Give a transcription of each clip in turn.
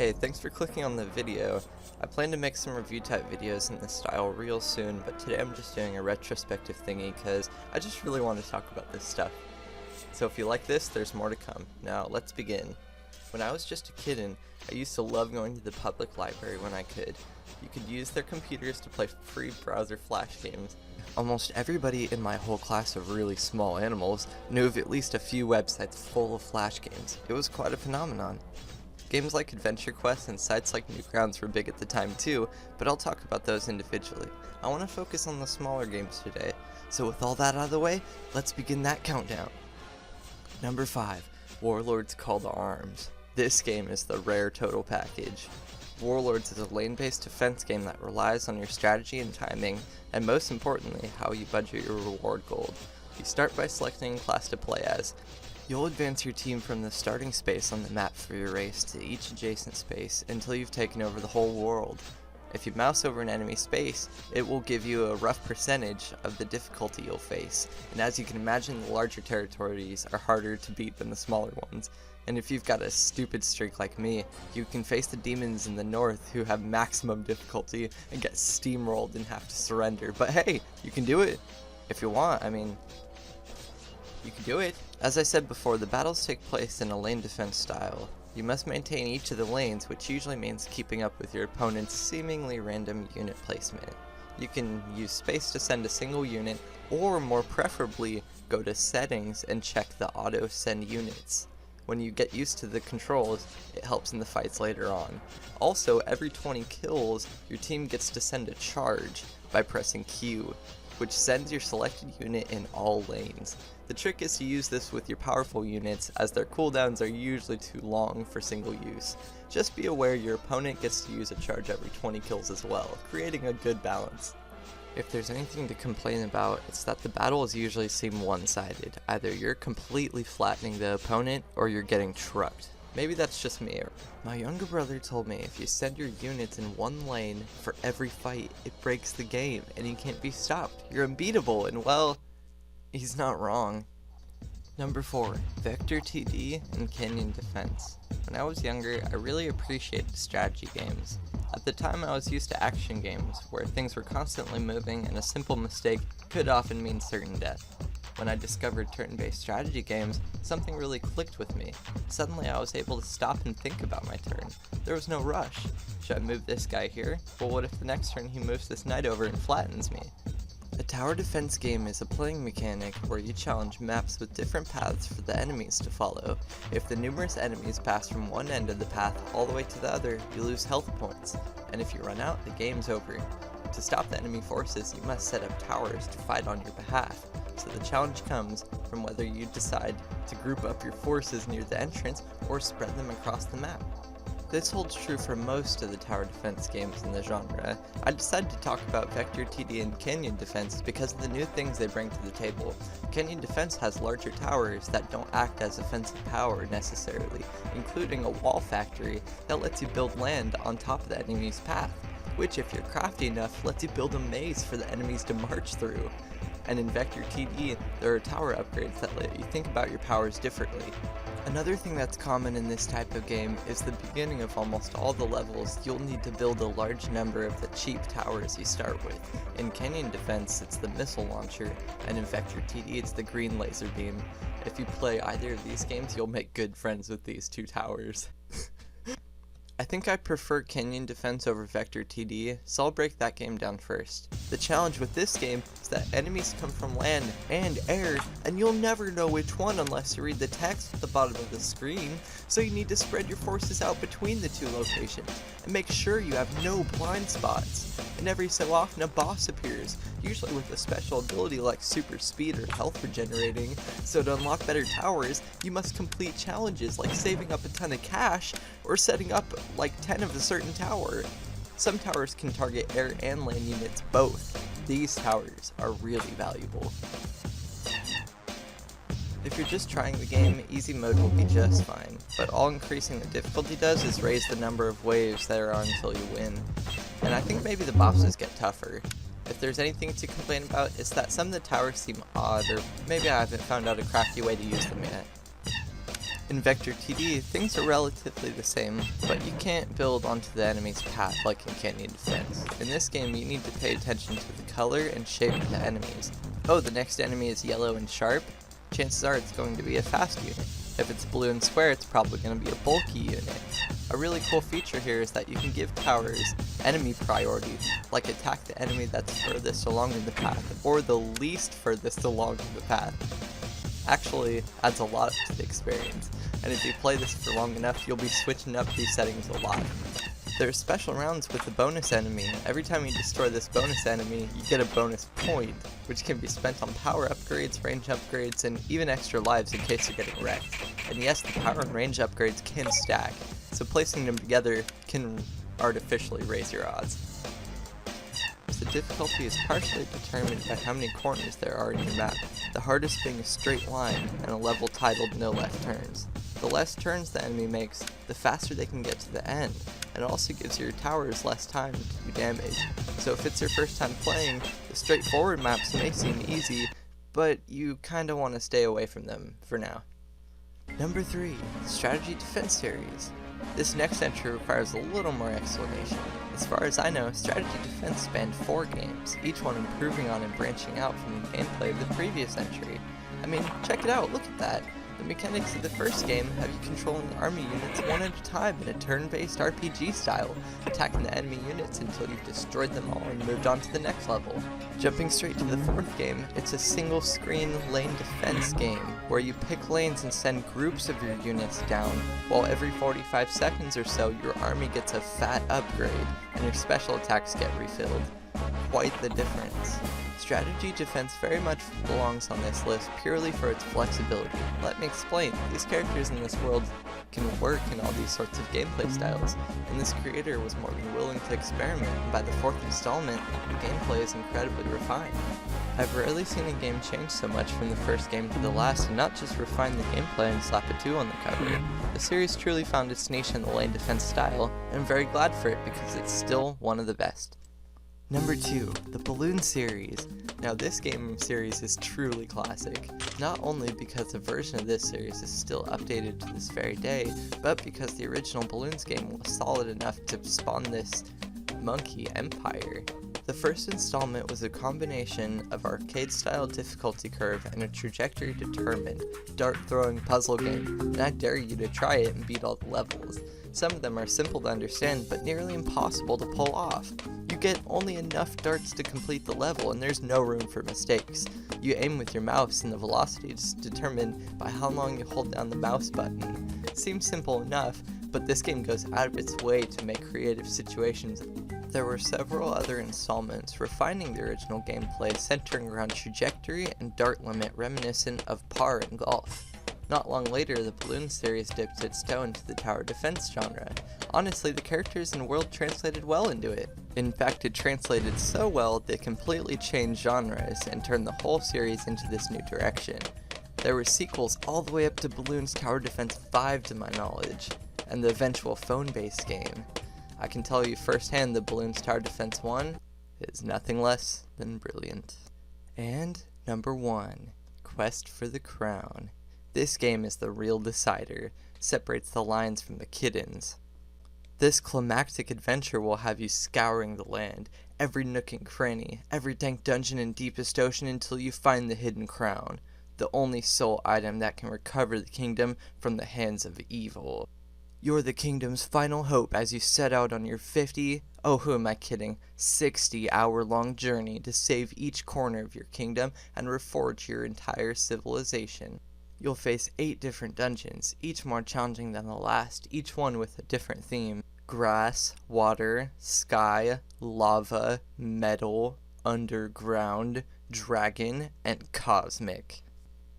Hey, thanks for clicking on the video. I plan to make some review type videos in this style real soon, but today I'm just doing a retrospective thingy because I just really want to talk about this stuff. So if you like this, there's more to come. Now let's begin. When I was just a kid, I used to love going to the public library when I could. You could use their computers to play free browser flash games. Almost everybody in my whole class of really small animals knew of at least a few websites full of flash games. It was quite a phenomenon. Games like Adventure Quest and sites like Newgrounds were big at the time too, but I'll talk about those individually. I want to focus on the smaller games today, so with all that out of the way, let's begin that countdown. Number 5. Warlords Call to Arms. This game is the rare total package. Warlords is a lane-based defense game that relies on your strategy and timing, and most importantly, how you budget your reward gold. You start by selecting a class to play as. You'll advance your team from the starting space on the map for your race to each adjacent space until you've taken over the whole world. If you mouse over an enemy space, it will give you a rough percentage of the difficulty you'll face, and as you can imagine, the larger territories are harder to beat than the smaller ones. And if you've got a stupid streak like me, you can face the demons in the north who have maximum difficulty and get steamrolled and have to surrender. But hey, you can do it if you want. You can do it. As I said before, the battles take place in a lane defense style. You must maintain each of the lanes, which usually means keeping up with your opponent's seemingly random unit placement. You can use space to send a single unit, or more preferably, go to settings and check the auto send units. When you get used to the controls, it helps in the fights later on. Also, every 20 kills, your team gets to send a charge by pressing Q, which sends your selected unit in all lanes. The trick is to use this with your powerful units, as their cooldowns are usually too long for single use. Just be aware your opponent gets to use a charge every 20 kills as well, creating a good balance. If there's anything to complain about, it's that the battles usually seem one-sided. Either you're completely flattening the opponent, or you're getting trucked. Maybe that's just me. My younger brother told me if you send your units in one lane for every fight, it breaks the game, and you can't be stopped. You're unbeatable, and well, he's not wrong. Number 4. Vector TD and Kenyon Defense. When I was younger, I really appreciated strategy games. At the time, I was used to action games, where things were constantly moving and a simple mistake could often mean certain death. When I discovered turn-based strategy games, something really clicked with me. Suddenly I was able to stop and think about my turn. There was no rush. Should I move this guy here? Well, what if the next turn he moves this knight over and flattens me? A tower defense game is a playing mechanic where you challenge maps with different paths for the enemies to follow. If the numerous enemies pass from one end of the path all the way to the other, you lose health points, and if you run out, the game's over. To stop the enemy forces, you must set up towers to fight on your behalf. So the challenge comes from whether you decide to group up your forces near the entrance or spread them across the map. This holds true for most of the tower defense games in the genre. I decided to talk about Vector TD and Kenyon Defense because of the new things they bring to the table. Kenyon Defense has larger towers that don't act as offensive power necessarily, including a wall factory that lets you build land on top of the enemy's path, which if you're crafty enough lets you build a maze for the enemies to march through. And in Vector TD, there are tower upgrades that let you think about your powers differently. Another thing that's common in this type of game is the beginning of almost all the levels you'll need to build a large number of the cheap towers you start with. In Kenyon Defense it's the missile launcher, and in Vector TD it's the green laser beam. If you play either of these games you'll make good friends with these two towers. I think I prefer Kenyon Defense over Vector TD, so I'll break that game down first. The challenge with this game is that enemies come from land and air, and you'll never know which one unless you read the text at the bottom of the screen, so you need to spread your forces out between the two locations, and make sure you have no blind spots. And every so often a boss appears, usually with a special ability like super speed or health regenerating, so to unlock better towers, you must complete challenges like saving up a ton of cash, or setting up like 10 of a certain tower. Some towers can target air and land units both. These towers are really valuable. If you're just trying the game, easy mode will be just fine, but all increasing the difficulty does is raise the number of waves there are until you win. And I think maybe the bosses get tougher. If there's anything to complain about, it's that some of the towers seem odd, or maybe I haven't found out a crafty way to use them yet. In Vector TD, things are relatively the same, but you can't build onto the enemy's path like in Kenyon Defense. In this game, you need to pay attention to the color and shape of the enemies. Oh, the next enemy is yellow and sharp? Chances are it's going to be a fast unit. If it's blue and square, it's probably going to be a bulky unit. A really cool feature here is that you can give towers enemy priority, like attack the enemy that's furthest along in the path, or the least furthest along in the path. Actually adds a lot to the experience, and if you play this for long enough, you'll be switching up these settings a lot. There are special rounds with the bonus enemy. Every time you destroy this bonus enemy, you get a bonus point, which can be spent on power upgrades, range upgrades, and even extra lives in case you're getting wrecked. And yes, the power and range upgrades can stack, so placing them together can artificially raise your odds. The difficulty is partially determined by how many corners there are in your map, the hardest being a straight line and a level titled no left turns. The less turns the enemy makes, the faster they can get to the end, and it also gives your towers less time to do damage. So if it's your first time playing, the straightforward maps may seem easy, but you kinda want to stay away from them for now. Number 3, Strategy Defense Series. This next entry requires a little more explanation. As far as I know, Strategy Defense spanned 4 games, each one improving on and branching out from the gameplay of the previous entry. I mean, check it out, look at that! The mechanics of the first game have you controlling army units one at a time in a turn-based RPG style, attacking the enemy units until you've destroyed them all and moved on to the next level. Jumping straight to the 4th game, it's a single-screen lane defense game, where you pick lanes and send groups of your units down, while every 45 seconds or so your army gets a fat upgrade, and your special attacks get refilled. Quite the difference. Strategy Defense very much belongs on this list purely for its flexibility. Let me explain. These characters in this world can work in all these sorts of gameplay styles, and this creator was more than willing to experiment, and by the 4th installment, the gameplay is incredibly refined. I've rarely seen a game change so much from the first game to the last and not just refine the gameplay and slap a 2 on the cover. The series truly found its niche in the lane defense style, and I'm very glad for it because it's still one of the best. Number 2, the Balloon series. Now this game series is truly classic, not only because a version of this series is still updated to this very day, but because the original Balloons game was solid enough to spawn this monkey empire. The first installment was a combination of arcade-style difficulty curve and a trajectory-determined, dart-throwing puzzle game, and I dare you to try it and beat all the levels. Some of them are simple to understand, but nearly impossible to pull off. You get only enough darts to complete the level, and there's no room for mistakes. You aim with your mouse, and the velocity is determined by how long you hold down the mouse button. It seems simple enough, but this game goes out of its way to make creative situations. There were several other installments refining the original gameplay centering around trajectory and dart limit reminiscent of par in golf. Not long later, the Balloon series dipped its toe into the tower defense genre. Honestly, the characters and world translated well into it. In fact, it translated so well that it completely changed genres and turned the whole series into this new direction. There were sequels all the way up to Balloons Tower Defense 5 to my knowledge, and the eventual phone-based game. I can tell you firsthand that Balloons Tower Defense 1 is nothing less than brilliant. And number 1, Quest for the Crown. This game is the real decider, separates the lions from the kittens. This climactic adventure will have you scouring the land, every nook and cranny, every dank dungeon and deepest ocean until you find the hidden crown, the only sole item that can recover the kingdom from the hands of evil. You're the kingdom's final hope as you set out on your 60-hour-long journey to save each corner of your kingdom and reforge your entire civilization. You'll face 8 different dungeons, each more challenging than the last, each one with a different theme. Grass, water, sky, lava, metal, underground, dragon, and cosmic.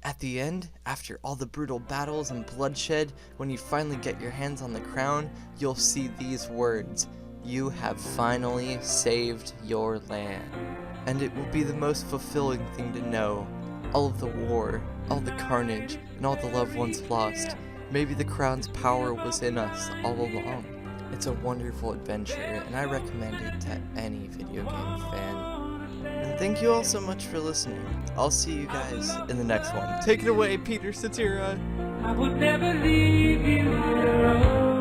At the end, after all the brutal battles and bloodshed, when you finally get your hands on the crown, you'll see these words: "You have finally saved your land." And it will be the most fulfilling thing to know. All of the war, all the carnage, and all the loved ones lost. Maybe the crown's power was in us all along. It's a wonderful adventure, and I recommend it to any video game fan. And thank you all so much for listening. I'll see you guys in the next one. Take it away, Peter Satira! I would never leave you alone.